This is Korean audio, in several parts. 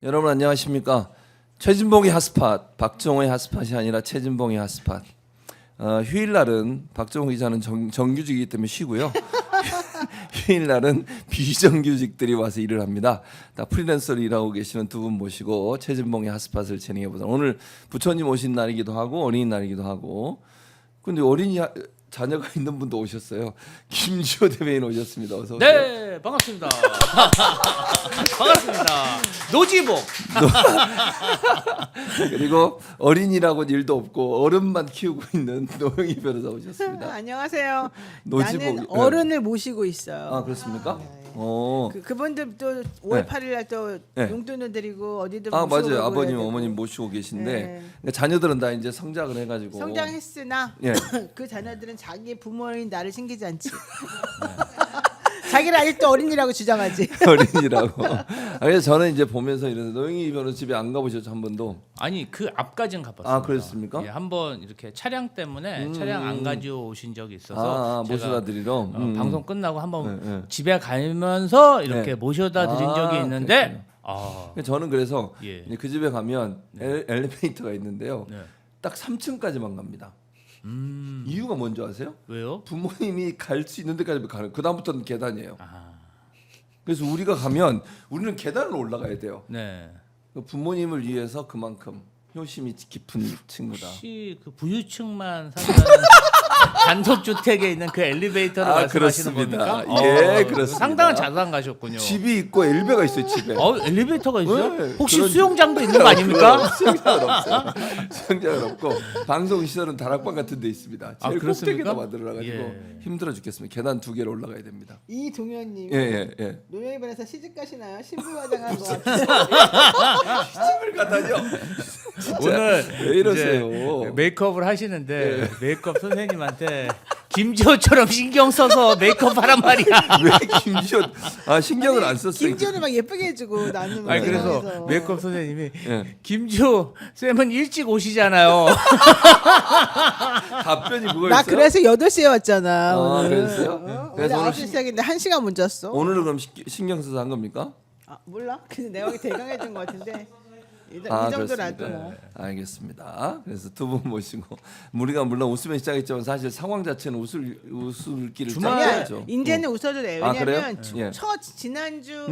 여러분 안녕하십니까? 최진봉의 핫스팟, 박정호의 핫스팟이 아니라 최진봉의 핫스팟. 휴일날은 박정호 기자는 정규직이기 때문에 쉬고요. 휴일날은 비정규직들이 와서 일을 합니다. 다 프리랜서로 일하고 계시는 두 분 모시고 최진봉의 핫스팟을 진행해 보자. 오늘 부처님 오신 날이기도 하고 어린이날이기도 하고. 근데 자녀가 있는 분도 오셨어요. 김지호 대변인 오셨습니다. 어서 오세요. 네, 반갑습니다. 반갑습니다. 노지복. 그리고 어린이라고 일도 없고 어른만 키우고 있는 노영희 변호사 오셨습니다. 안녕하세요. 노지복, 나는 어른을 모시고 있어요. 아 그렇습니까? 그분들 또 5월 네. 8일 날 또 네. 용돈을 드리고 어디든 아 모시고 맞아요. 가고 아버님 그래야 되고. 어머님 모시고 계신데 네. 그러니까 자녀들은 다 이제 성장을 해가지고 성장했으나 예. 그 자녀들은 자기 부모인 나를 신기지 않지. 자기를 아직도 어린이라고 주장하지. 어린이라고. 그래서 저는 이제 보면서 이래서 노영희 변호사 집에 안 가보셨죠 한 번도? 아니 그 앞까진 가봤습니다. 아, 그랬습니까? 예, 한번 이렇게 차량 때문에 차량 안 가져오신 적이 있어서 제가 모셔다 드리러 방송 끝나고 한번 네, 네. 집에 가면서 이렇게 네. 모셔다 드린 아, 적이 있는데 저는 그래서 예. 그 집에 가면 엘리베이터가 있는데요. 네. 딱 3층까지만 갑니다. 이유가 뭔지 아세요? 왜요? 부모님이 갈 수 있는 데까지 가는. 그 다음부터는 계단이에요. 아, 그래서 우리가 가면 우리는 계단을 올라가야 돼요. 네. 부모님을 위해서 그만큼 효심이 깊은 친구다. 혹시 그 부유층만 산다는 단독주택에 있는 그 엘리베이터를 말씀하시는 그렇습니다. 겁니까? 예, 그렇습니다. 상당한 자산 가셨군요. 집이 있고 엘베가 있어요 집에. 엘리베이터가 있어요? 네, 혹시 그런 수영장도 있는 거 아닙니까? 수영장은 없어요. 수영장은 없고 방송 시설은 다락방 같은 데 있습니다. 아, 제일 그렇습니까? 꼭대기다 만들어가지고 예. 힘들어 죽겠습니다. 계단 2개를 올라가야 됩니다. 이동현님. 예. 노영희 변호사 시집 가시나요? 신부화장한 거 같아요. 집을 가다뇨. 오늘 왜 이러세요? 이제 메이크업을 하시는데 메이크업 선생님한테 김지호처럼 신경 써서 메이크업 하란 말이야. 왜 김지호? 신경을 안 썼어요. 김지호를 막 예쁘게 해주고 나는 막 아니 그래서 이러면서. 메이크업 선생님이 예. 김지호 쌤은 일찍 오시잖아요. 답변이 그거였어요? 나 그래서 8시에 왔잖아. 오늘. 그랬어요? 그래서 오늘 오늘 9시 시작인데 1시간 못 잤어. 오늘은 그럼 신경 써서 한 겁니까? 몰라? 근데 내가 대강해준 것 같은데 이 정도라도 뭐. 알겠습니다. 그래서 두 분 모시고 우리가 물론 웃으면 시작했지만 사실 상황 자체는 웃을기를 아니야, 짜야죠. 이제는 웃어도 돼. 아, 그래요? 왜냐면 예. 지난주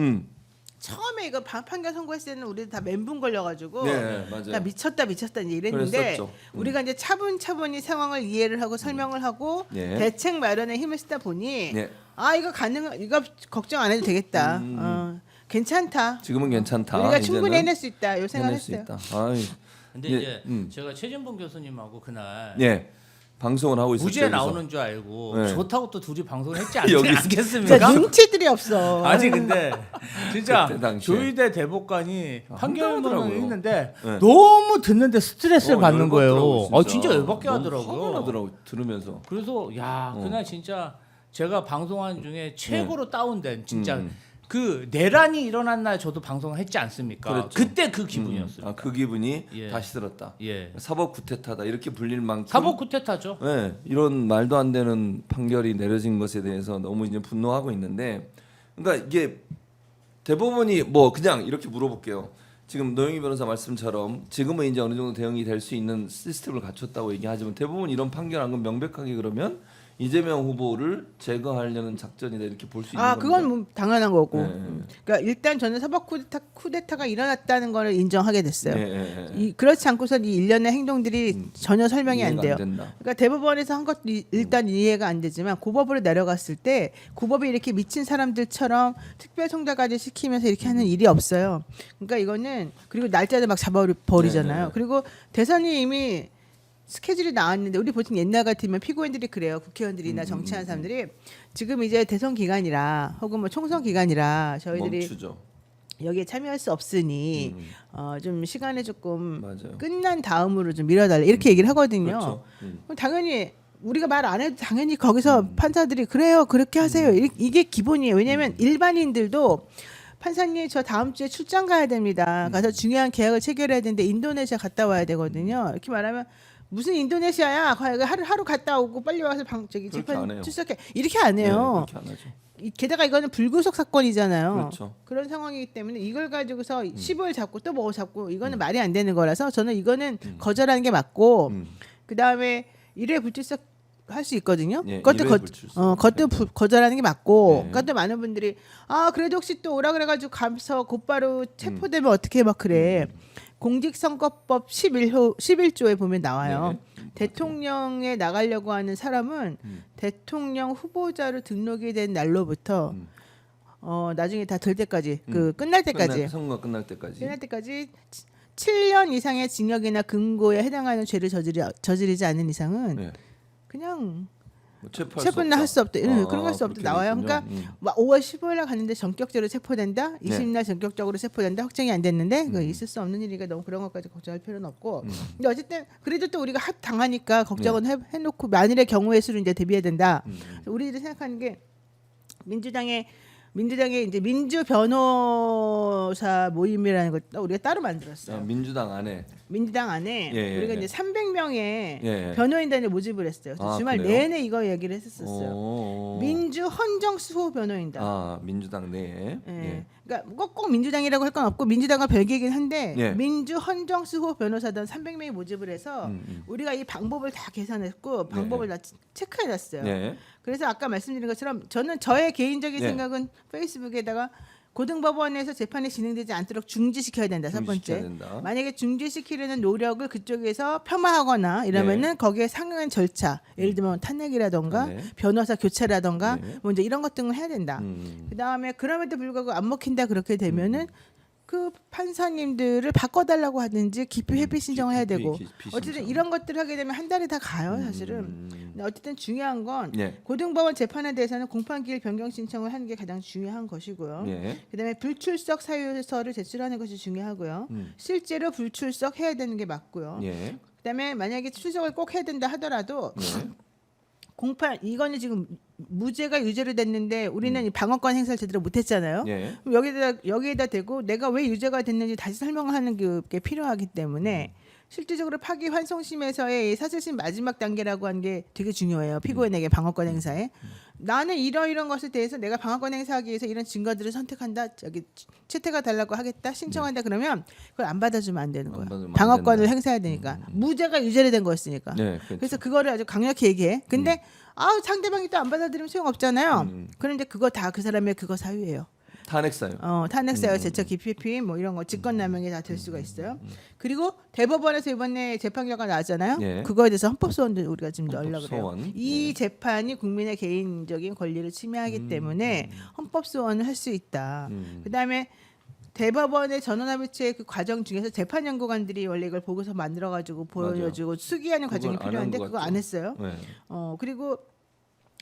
처음에 이거 판결 선고했을 때는 우리 다 멘붕 걸려가지고 네, 맞아요. 나 미쳤다 이제 이랬는데 그랬었죠. 우리가 이제 차분차분히 상황을 이해를 하고 설명을 하고 예. 대책 마련에 힘을 쓰다 보니 예. 이거 걱정 안 해도 되겠다. 괜찮다. 지금은 괜찮다. 우리가 충분히 이제는 해낼 수 있다. 이 해낼 생각을 수 했어요. 있다. 아이, 근데 예, 이제 제가 최진봉 교수님하고 그날 예, 방송을 하고 있었죠. 무죄 여기서. 나오는 줄 알고 네. 좋다고 또 둘이 방송을 했지 여기 않겠습니까? 진짜 눈치들이 없어. 아니 근데 진짜 그때 당시에. 조희대 대법관이 판결문을 황당하더라고요. 했는데 네. 너무 듣는데 스트레스를 받는 거예요. 열받더라고요, 진짜 열받게 너무 하더라고요. 화가 나더라고 들으면서. 그래서 그날 진짜 제가 방송한 중에 최고로 다운된 진짜 그 내란이 일어난 날 저도 방송을 했지 않습니까? 그랬죠. 그때 그 기분이었어요. 그 기분이 예. 다시 들었다. 예. 사법 구태타다 이렇게 불릴 만큼. 사법 쿠데타죠. 네, 이런 말도 안 되는 판결이 내려진 것에 대해서 너무 이제 분노하고 있는데, 그러니까 이게 대법원이 뭐 그냥 이렇게 물어볼게요. 지금 노영희 변호사 말씀처럼 지금은 이제 어느 정도 대응이 될 수 있는 시스템을 갖췄다고 얘기하지만 대법원 이런 판결한 건 명백하게 그러면 이재명 후보를 제거하려는 작전이다 이렇게 볼 수 있는 겁니다. 그건 뭐 당연한 거고. 네. 그러니까 일단 저는 사법 쿠데타가 일어났다는 걸 인정하게 됐어요. 네. 그렇지 않고선 이 일련의 행동들이 전혀 설명이 안 이해가 돼요. 안 된다. 그러니까 대법원에서 한 것도 일단 이해가 안 되지만 고법으로 내려갔을 때 고법이 이렇게 미친 사람들처럼 특별송달까지 시키면서 이렇게 하는 일이 없어요. 그러니까 이거는 그리고 날짜를 막 잡아버리잖아요. 네. 그리고 대선이 이미 스케줄이 나왔는데 우리 보통 옛날 같으면 피고인들이 그래요. 국회의원들이나 정치하는 사람들이 지금 이제 대선 기간이라 혹은 뭐 총선 기간이라 저희들이 멈추죠. 여기에 참여할 수 없으니 좀 시간을 조금 맞아요. 끝난 다음으로 좀 미뤄달라 이렇게 얘기를 하거든요. 그렇죠. 그럼 당연히 우리가 말 안 해도 당연히 거기서 판사들이 그래요 그렇게 하세요 이게 기본이에요. 왜냐하면 일반인들도 판사님 저 다음 주에 출장 가야 됩니다. 가서 중요한 계약을 체결해야 되는데 인도네시아 갔다 와야 되거든요. 이렇게 말하면 무슨 인도네시아야? 하루 갔다 오고 빨리 와서 저기 그렇게 안 재판 해요. 출석해. 이렇게 안 해요. 네, 그렇게 안 하죠. 게다가 이거는 불구속 사건이잖아요. 그렇죠. 그런 상황이기 때문에 이걸 가지고서 10을 잡고 또 뭐 잡고 이거는 말이 안 되는 거라서 저는 이거는 거절하는 게 맞고 그다음에 1회 불출석 할 수 있거든요. 예, 그것도 일회 불출석. 거절하는 게 맞고 네. 그것도 많은 분들이 그래도 혹시 또 오라 그래가지고 가서 곧바로 체포되면 어떻게 막 그래. 공직선거법 11조에 보면 나와요. 네. 대통령에 나가려고 하는 사람은 대통령 후보자로 등록이 된 날로부터 나중에 다 될 때까지 끝날 때까지 선거가 끝날 때까지. 7년 이상의 징역이나 금고에 해당하는 죄를 저지르지 않는 이상은 네. 그냥 뭐 체포할 체포는 할 수 없다. 그런 거 할 수 없다 그렇게 나와요. 되겠군요. 그러니까 막 5월 15일날 갔는데 전격적으로 체포된다. 네. 20일 전격적으로 체포된다. 확정이 안 됐는데 그거 있을 수 없는 일이니까 너무 그런 것까지 걱정할 필요는 없고. 근데 어쨌든 그래도 또 우리가 당하니까 걱정은 해놓고 만일의 경우의 수를 이제 대비해야 된다. 그래서 우리들이 생각하는 게 민주당의 이제 민주 변호사 모임이라는 걸 우리가 따로 만들었어요. 민주당 안에. 민주당 안에 예, 우리가 예. 이제 300명의 예. 변호인단을 모집을 했어요. 그래서 주말 그래요? 내내 이거 얘기를 했었어요. 오. 민주 헌정수호 변호인단. 민주당 내에. 예. 예. 그러니까 꼭 민주당이라고 할 건 없고 민주당과 별개이긴 한데 예. 민주 헌정수호 변호사단 300명이 모집을 해서 우리가 이 방법을 다 계산했고 방법을 다 체크해놨어요. 예. 그래서 아까 말씀드린 것처럼 저는 저의 개인적인 예. 생각은 페이스북에다가 고등법원에서 재판이 진행되지 않도록 중지시켜야 된다. 첫 중지시켜야 번째. 된다. 만약에 중지시키려는 노력을 그쪽에서 폄하하거나 이러면은 거기에 상응한 절차, 예를 들면 탄핵이라던가 네. 변호사 교체라던가 네. 뭐 이제 이런 것 등을 해야 된다. 그다음에 그럼에도 불구하고 안 먹힌다 그렇게 되면은 그 판사님들을 바꿔달라고 하든지 기피 회피 신청을 해야 되고 기피 어쨌든 신청. 이런 것들을 하게 되면 한 달이 다 가요 사실은. 근데 어쨌든 중요한 건 예. 고등법원 재판에 대해서는 공판기일 변경 신청을 하는 게 가장 중요한 것이고요. 예. 그다음에 불출석 사유서를 제출하는 것이 중요하고요. 실제로 불출석 해야 되는 게 맞고요. 예. 그다음에 만약에 출석을 꼭 해야 된다 하더라도 예. 공판 이거는 지금 무죄가 유죄로 됐는데 우리는 이 방어권 행사를 제대로 못했잖아요. 예. 그럼 여기에다 대고 내가 왜 유죄가 됐는지 다시 설명하는 게 필요하기 때문에 실질적으로 파기 환송심에서의 이 사실심 마지막 단계라고 하는 게 되게 중요해요. 피고인에게 방어권 행사에 나는 이런 것에 대해서 내가 방어권 행사하기 위해서 이런 증거들을 선택한다. 저기 채택해 달라고 하겠다. 신청한다. 그러면 그걸 안 받아주면 안 되는 안 거예요. 받으면 안 방어권을 된다. 행사해야 되니까 무죄가 유죄로 된 거였으니까. 네. 그렇죠. 그래서 그거를 아주 강력히 얘기해. 근데 상대방이 또 안 받아들이면 소용없잖아요. 그런데 그거 다 그 사람의 그거 사유예요. 탄핵 사유. 탄핵 사유, 제처 기피 피임 뭐 이런 거 직권남용이 다 될 수가 있어요. 그리고 대법원에서 이번에 재판 결과 나왔잖아요. 예. 그거에 대해서 헌법소원도 우리가 지금 넣으려고 헌법소원. 그래요. 이 재판이 국민의 개인적인 권리를 침해하기 때문에 헌법소원을 할 수 있다. 그다음에 대법원의 전원합의체 그 과정 중에서 재판 연구관들이 원래 이걸 보고서 만들어 가지고 보여주고 수기하는 과정이 그걸 안 필요한데 한 것 그거 같죠. 안 했어요. 네. 그리고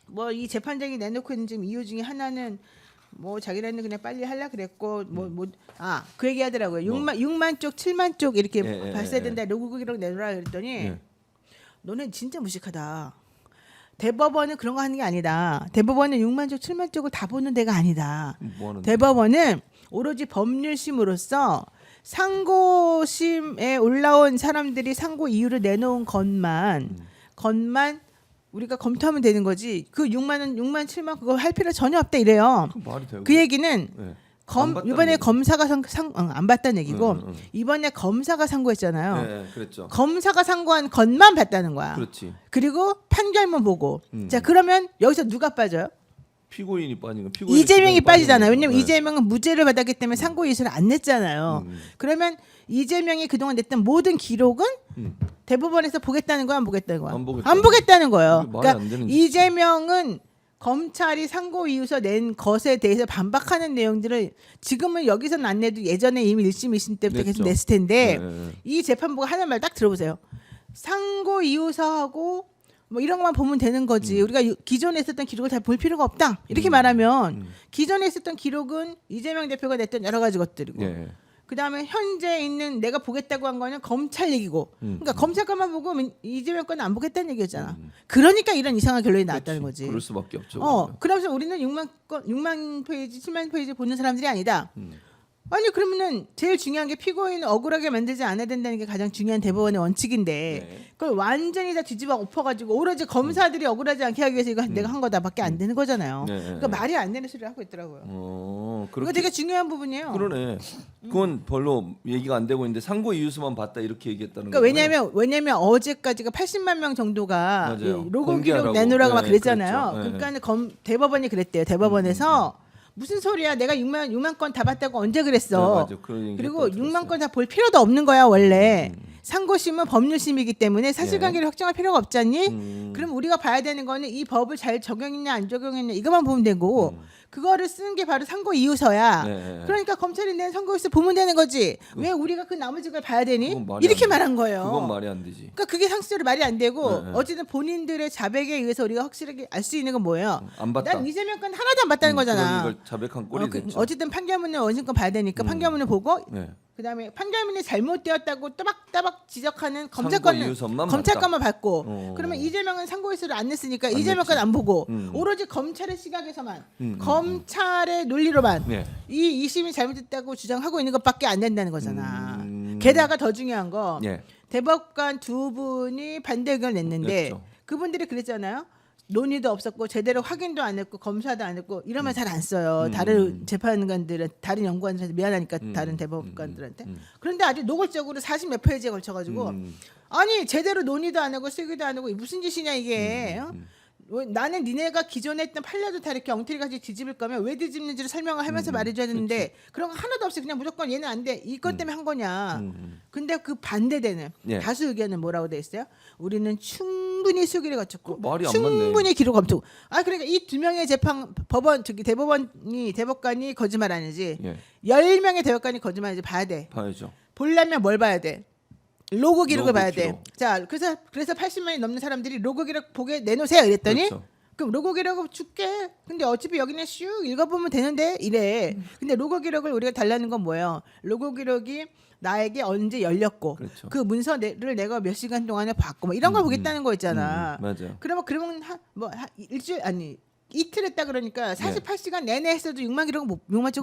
뭐 이 재판장이 내놓고 있는 지금 이유 중에 하나는 뭐 자기네는 그냥 빨리 하려 그랬고 그 얘기 하더라고요. 6만 쪽, 7만 쪽 이렇게 예, 발사된다. 로그 기록 내놓으라 그랬더니 예. 너는 진짜 무식하다. 대법원은 그런 거 하는 게 아니다. 대법원은 6만 쪽, 7만 쪽을 다 보는 데가 아니다. 뭐 하는데? 대법원은 오로지 법률심으로서 상고심에 올라온 사람들이 상고 이유를 내놓은 것만 우리가 검토하면 되는 거지. 그 6만 7만 그거 할 필요 전혀 없다 이래요. 그 말이 돼요. 그 얘기는 예. 안 봤다는 이번에 얘기. 검사가 안 봤다는 얘기고 이번에 검사가 상고했잖아요. 예, 그랬죠. 검사가 상고한 것만 봤다는 거야. 그렇지. 그리고 판결만 보고. 자 그러면 여기서 누가 빠져요? 피고인이 빠지는 피고인 이재명이 빠지잖아요. 왜냐면 네. 이재명은 무죄를 받았기 때문에 상고 이유서를 안 냈잖아요. 그러면 이재명이 그동안 냈던 모든 기록은 대법원에서 보겠다는 거야, 안 보겠다는 거야? 안 보겠다는 거예요. 그게 말이 그러니까 안 되는 이재명은 검찰이 상고 이유서 낸 것에 대해서 반박하는 내용들을 지금은 여기서는 안 내도 예전에 이미 1심, 2심 때부터 계속 냈죠. 냈을 텐데 네. 이 재판부가 하는 말 딱 들어보세요. 상고 이유서하고 뭐 이런 것만 보면 되는 거지. 우리가 기존에 있었던 기록을 다 볼 필요가 없다. 이렇게 말하면 기존에 있었던 기록은 이재명 대표가 냈던 여러 가지 것들이고 예. 그다음에 현재 있는 내가 보겠다고 한 거는 검찰 얘기고 그러니까 검찰 것만 보고 이재명 거는 안 보겠다는 얘기였잖아. 그러니까 이런 이상한 결론이 나왔다는 그렇지. 거지. 그럴 수밖에 없죠. 그러면. 그러면서 우리는 6만 페이지, 7만 페이지 보는 사람들이 아니다. 아니 그러면은 제일 중요한 게 피고인을 억울하게 만들지 않아야 된다는 게 가장 중요한 대법원의 원칙인데 네. 그걸 완전히 다 뒤집어 엎어가지고 오로지 검사들이 억울하지 않게 하기 위해서 이거 내가 한 거다밖에 안 되는 거잖아요. 네. 그러니까 말이 안 되는 소리를 하고 있더라고요. 이거 그렇게 되게 중요한 부분이에요. 그러네. 그건 별로 얘기가 안 되고 있는데 상고 이유서만 봤다 이렇게 얘기했다는 그러니까 거예요. 왜냐면 어제까지가 80만 명 정도가 맞아요. 이 로고 공개하라고. 기록 내놓으라고 막 네, 그랬잖아요. 그랬죠. 네. 그러니까 대법원이 그랬대요. 대법원에서 무슨 소리야? 내가 6만 건 다 봤다고 언제 네, 그랬어? 맞아. 그런 얘기 그리고 또 6만 들었어요. 건 다 볼 필요도 없는 거야 원래. 상고심은 법률심이기 때문에 사실관계를 예. 확정할 필요가 없잖니. 그럼 우리가 봐야 되는 거는 이 법을 잘 적용했냐 안 적용했냐 이것만 보면 되고 그거를 쓰는 게 바로 상고 이유서야. 네. 그러니까 검찰이 낸 상고 이유서 보면 되는 거지. 왜 우리가 그 나머지 걸 봐야 되니? 그건 말이 이렇게 안 돼. 말한 거예요. 그건 말이 안 되지. 그러니까 그게 상식적으로 말이 안 되고 네. 어쨌든 본인들의 자백에 의해서 우리가 확실하게 알 수 있는 건 뭐예요? 안 봤다. 난 이재명 건 하나도 안 봤다는 거잖아. 그런 걸 자백한 꼴이 됐죠. 어쨌든 판결문을 원심권 봐야 되니까 판결문을 보고 네. 그다음에 판결문이 잘못되었다고 따박따박 지적하는 상고 검찰권은 이유서만 검찰권만 받고 어. 그러면 이재명은 상고이수를 안 냈으니까 안 이재명 냈지. 건 안 보고 음. 오로지 검찰의 시각에서만 검찰의 논리로만 네. 이 이심이 잘못됐다고 주장하고 있는 것밖에 안 된다는 거잖아. 음. 게다가 더 중요한 거 예. 대법관 두 분이 반대 의견을 냈는데 냈죠. 그분들이 그랬잖아요. 논의도 없었고 제대로 확인도 안 했고 검사도 안 했고 이러면 잘 안 써요. 다른 재판관들은 다른 연구관들한테 미안하니까 다른 대법관들한테. 그런데 아주 노골적으로 40몇 페이지에 걸쳐가지고 아니 제대로 논의도 안 하고 쓰기도 안 하고 무슨 짓이냐 이게. 어? 나는 니네가 기존에 했던 판례도 다 이렇게 엉터리같이 뒤집을 거면 왜 뒤집는지를 설명을 하면서 말해줘야 되는데 그런 거 하나도 없이 그냥 무조건 얘는 안 돼. 이것 때문에 한 거냐. 근데 그 반대되는 예. 다수 의견은 뭐라고 돼 있어요? 우리는 충분히 수기를 거쳤고 그 말이 안 충분히 기록 검토. 아 그러니까 이 두 명의 재판 법원 저기 대법관이 거짓말 아니지. 예. 10명의 대법관이 거짓말인지 봐야 돼. 봐야죠. 보려면 뭘 봐야 돼? 로고 기록을 로고 봐야 기록. 돼. 자, 그래서 80만이 넘는 사람들이 로고 기록 보게 내놓으세요. 이랬더니 그렇죠. 그럼 로고 기록을 줄게. 근데 어차피 여기는 슉 읽어보면 되는데 이래. 근데 로고 기록을 우리가 달라는 건 뭐예요? 로고 기록이 나에게 언제 열렸고 그렇죠. 그 문서를 내가 몇 시간 동안에 봤고 뭐 이런 걸 보겠다는 거 있잖아. 맞아요. 그러면 일주일 아니 이틀 했다 그러니까 48시간 내내 했어도 6만 쪽을 못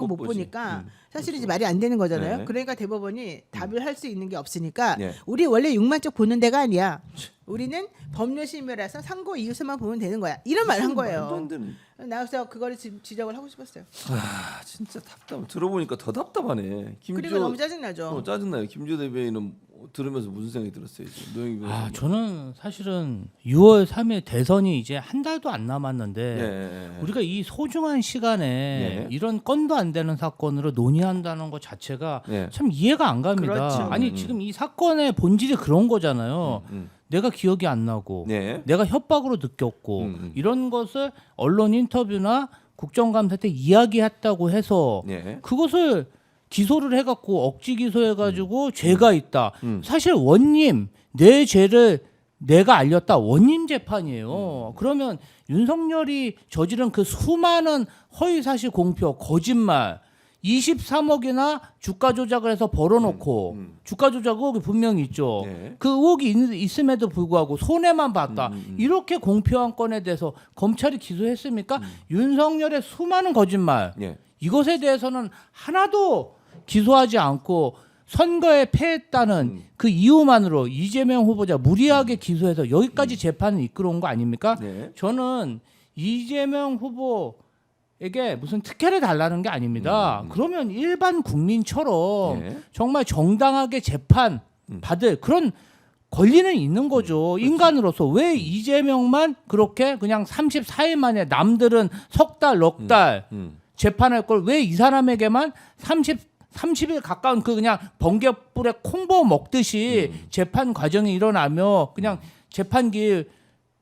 못 보지. 보니까 사실 이제 말이 안 되는 거잖아요. 네. 그러니까 대법원이 답을 할 수 있는 게 없으니까 네. 우리 원래 6만 쪽 보는 데가 아니야. 우리는 법률심이라서 상고 이유서만 보면 되는 거야. 이런 말 한 말도 거예요. 안 되는. 나와서 그거를 지적을 하고 싶었어요. 아 진짜 답답. 들어보니까 더 답답하네. 그리고 너무 짜증나죠. 짜증나요. 김조 대변인은 들으면서 무슨 생각이 들었어요? 지금? 노영희 아 변호사님. 저는 사실은 6월 3일 대선이 이제 한 달도 안 남았는데 예. 우리가 이 소중한 시간에 네. 이런 건도 안 되는 사건으로 논의한다는 것 자체가 네. 참 이해가 안 갑니다. 그렇죠. 아니 지금 이 사건의 본질이 그런 거잖아요. 내가 기억이 안 나고 네. 내가 협박으로 느꼈고 이런 것을 언론 인터뷰나 국정감사 때 이야기했다고 해서 네. 그것을 기소를 해갖고 억지 기소해가지고 죄가 있다. 사실 원님 내 죄를 내가 알렸다. 원님 재판이에요. 그러면 윤석열이 저지른 그 수많은 허위사실 공표, 거짓말 23억이나 주가 조작을 해서 벌어놓고 주가 조작 의혹이 분명히 있죠. 네. 그 의혹이 있음에도 불구하고 손해만 봤다. 이렇게 공표한 건에 대해서 검찰이 기소했습니까? 윤석열의 수많은 거짓말 예. 이것에 대해서는 하나도 기소하지 않고 선거에 패했다는 그 이유만으로 이재명 후보자 무리하게 기소해서 여기까지 재판을 이끌어온 거 아닙니까? 네. 저는 이재명 후보에게 무슨 특혜를 달라는 게 아닙니다. 그러면 일반 국민처럼 네. 정말 정당하게 재판 받을 그런 권리는 있는 거죠. 인간으로서 왜 이재명만 그렇게 그냥 34일 만에 남들은 석 달, 넉 달 재판할 걸 왜 이 사람에게만 30일 가까운 그 그냥 번개불에 콩버 먹듯이 재판 과정이 일어나며 그냥 재판기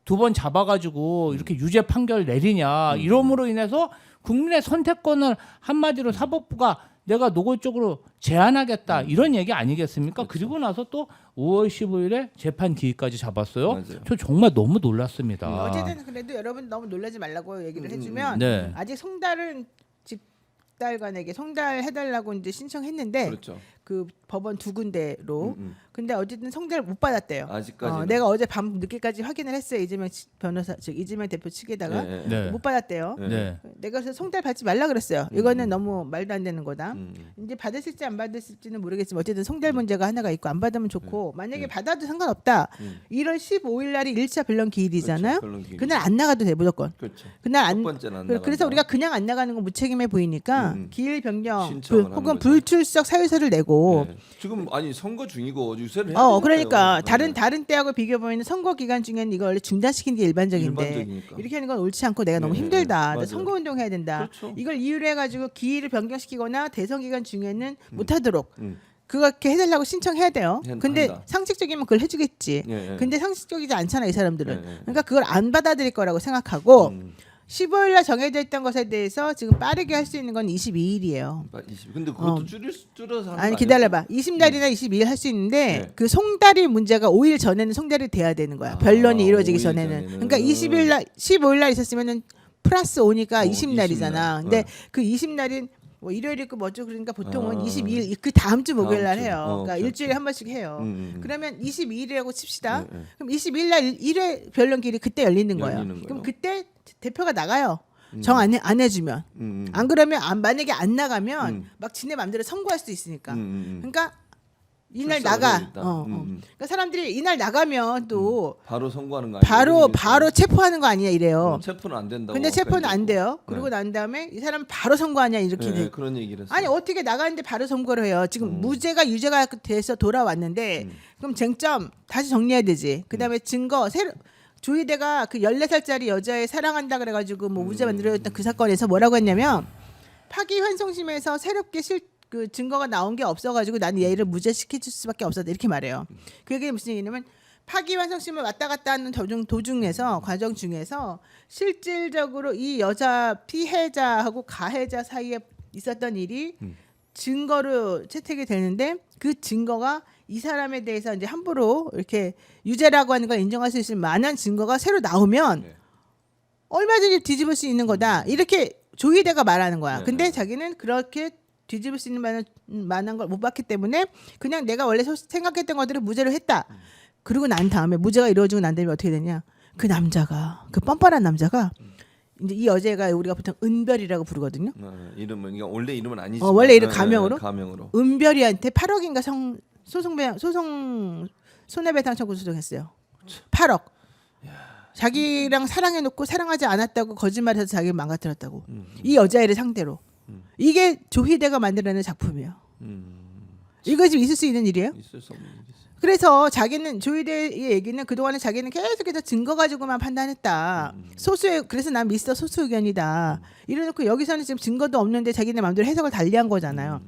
2번 잡아가지고 이렇게 유죄 판결 내리냐 이러므로 인해서 국민의 선택권을 한마디로 사법부가 내가 노골적으로 제한하겠다 이런 얘기 아니겠습니까? 그리고 나서 또 5월 15일에 재판 기일까지 잡았어요. 맞아요. 저 정말 너무 놀랐습니다. 어쨌든 그래도 여러분 너무 놀라지 말라고 얘기를 해주면 네. 아직 송달은 집달관에게 송달해달라고 이제 신청했는데 그렇죠. 그 법원 두 군데로. 근데 어쨌든 성대를 못 받았대요. 아직까지는. 내가 어제 밤 늦게까지 확인을 했어요. 이재명 변호사 즉 이재명 대표 측에다가 네. 네. 못 받았대요. 네. 내가 그래서 성대를 받지 말라 그랬어요. 이거는 너무 말도 안 되는 거다. 이제 받으실지 안 받으실지는 모르겠지만 어쨌든 성대 문제가 하나가 있고 안 받으면 좋고 만약에 받아도 상관없다. 1월 15일 날이 1차 변론 기일이잖아요. 그렇죠, 변론 기일. 그날 안 나가도 돼 무조건. 그렇죠. 그날 첫 안 번째는 안 그래서 나간다. 우리가 그냥 안 나가는 건 무책임해 보이니까 기일 변경 신청을 하는 혹은 거죠. 불출석 사유서를 내고 네. 지금 아니 선거 중이고 유세를 해야 되잖아요. 그러니까 네. 다른 때하고 비교 보면 선거 기간 중에는 이걸 중단시키는 게 일반적인데 일반적이니까. 이렇게 하는 건 옳지 않고 내가 너무 네, 힘들다. 나 맞아요. 선거 운동 해야 된다. 그렇죠. 이걸 이유로 해가지고 기일을 변경시키거나 대선 기간 중에는 못하도록 음. 그렇게 해달라고 신청해야 돼요. 근데 한다. 상식적이면 그걸 해주겠지. 예, 예. 근데 상식적이지 않잖아 이 사람들은. 예, 예. 그러니까 그걸 안 받아들일 거라고 생각하고 15일 날 정해져 있던 것에 대해서 지금 빠르게 할 수 있는 건 22일이에요. 근데 그것도 줄여서 하는 아니 거 기다려봐. 20날이나 22일 할 수 있는데 네. 그 송달이 문제가 5일 전에는 송달이 돼야 되는 거야. 변론이 이루어지기 5일 전에는. 전에는. 그러니까 20일 날 15일 날 있었으면은 플러스 5니까 20날이잖아. 20날. 근데 네. 그 20날인 뭐 일요일 있고 뭐죠 그러니까 보통은 아. 22일 그 다음 주 목요일 날 다음 주. 해요. 그러니까 오케이, 일주일에 한 번씩 해요. 그러면 22일이라고 칩시다. 네, 네. 그럼 22일 날 1회 변론길이 그때 열리는 거예요. 열리는 거예요. 그럼 그때 대표가 나가요. 정 안 해주면. 안 그러면 만약에 안 나가면 막 지네 맘대로 선고할 수도 있으니까. 그러니까 이날 출석을 나가. 해야겠다. 그러니까 사람들이 이날 나가면 또 바로 선고하는 거 아니에요? 바로 체포하는 거 아니야 이래요. 체포는 안 된다고. 근데 체포는 안 돼요. 네. 그러고 난 다음에 이 사람 바로 선고하냐 이렇게 네, 돼. 그런 얘기를 했어요. 아니 어떻게 나가는데 바로 선고를 해요. 지금 무죄가 유죄가 돼서 돌아왔는데 그럼 쟁점 다시 정리해야 되지. 그다음에 증거 새로 조희대가 그 14살짜리 여자애 사랑한다 그래가지고 뭐 무죄 만들어졌던 그 사건에서 뭐라고 했냐면 파기환송심에서 새롭게 그 증거가 나온 게 없어가지고 나는 얘를 무죄시킬 수밖에 없었다 이렇게 말해요. 그게 무슨 얘기냐면 파기환송심을 왔다 갔다 하는 도중에서 과정 중에서 실질적으로 이 여자 피해자하고 가해자 사이에 있었던 일이 증거로 채택이 되는데 그 증거가 이 사람에 대해서 이제 함부로 이렇게 유죄라고 하는 걸 인정할 수 있을 만한 증거가 새로 나오면 네. 얼마든지 뒤집을 수 있는 거다 이렇게 조희대가 말하는 거야. 네. 근데 자기는 그렇게 뒤집을 수 있는 만한 걸 못 봤기 때문에 그냥 내가 원래 생각했던 것들을 무죄로 했다. 그러고 난 다음에 무죄가 이루어지고 난 다음에 어떻게 되냐? 그 남자가 그 뻔뻔한 남자가 이제 이 여자가 우리가 보통 은별이라고 부르거든요. 이름은 그러니까 원래 이름은 아니지만 원래 이름 가명으로? 가명으로. 은별이한테 8억인가 소송 손해배상 청구 소송했어요. 8억. 자기랑 사랑해놓고 사랑하지 않았다고 거짓말해서 자기를 망가뜨렸다고. 이 여자애를 상대로. 이게 조희대가 만들어낸 작품이에요. 이거 지금 있을 수 있는 일이에요? 있을 수 없는 일이지. 그래서 자기는 조희대의 얘기는 그동안에 자기는 계속해서 증거 가지고만 판단했다. 그래서 난 미스터 소수 의견이다. 이래놓고 여기서는 지금 증거도 없는데 자기네 마음대로 해석을 달리한 거잖아요.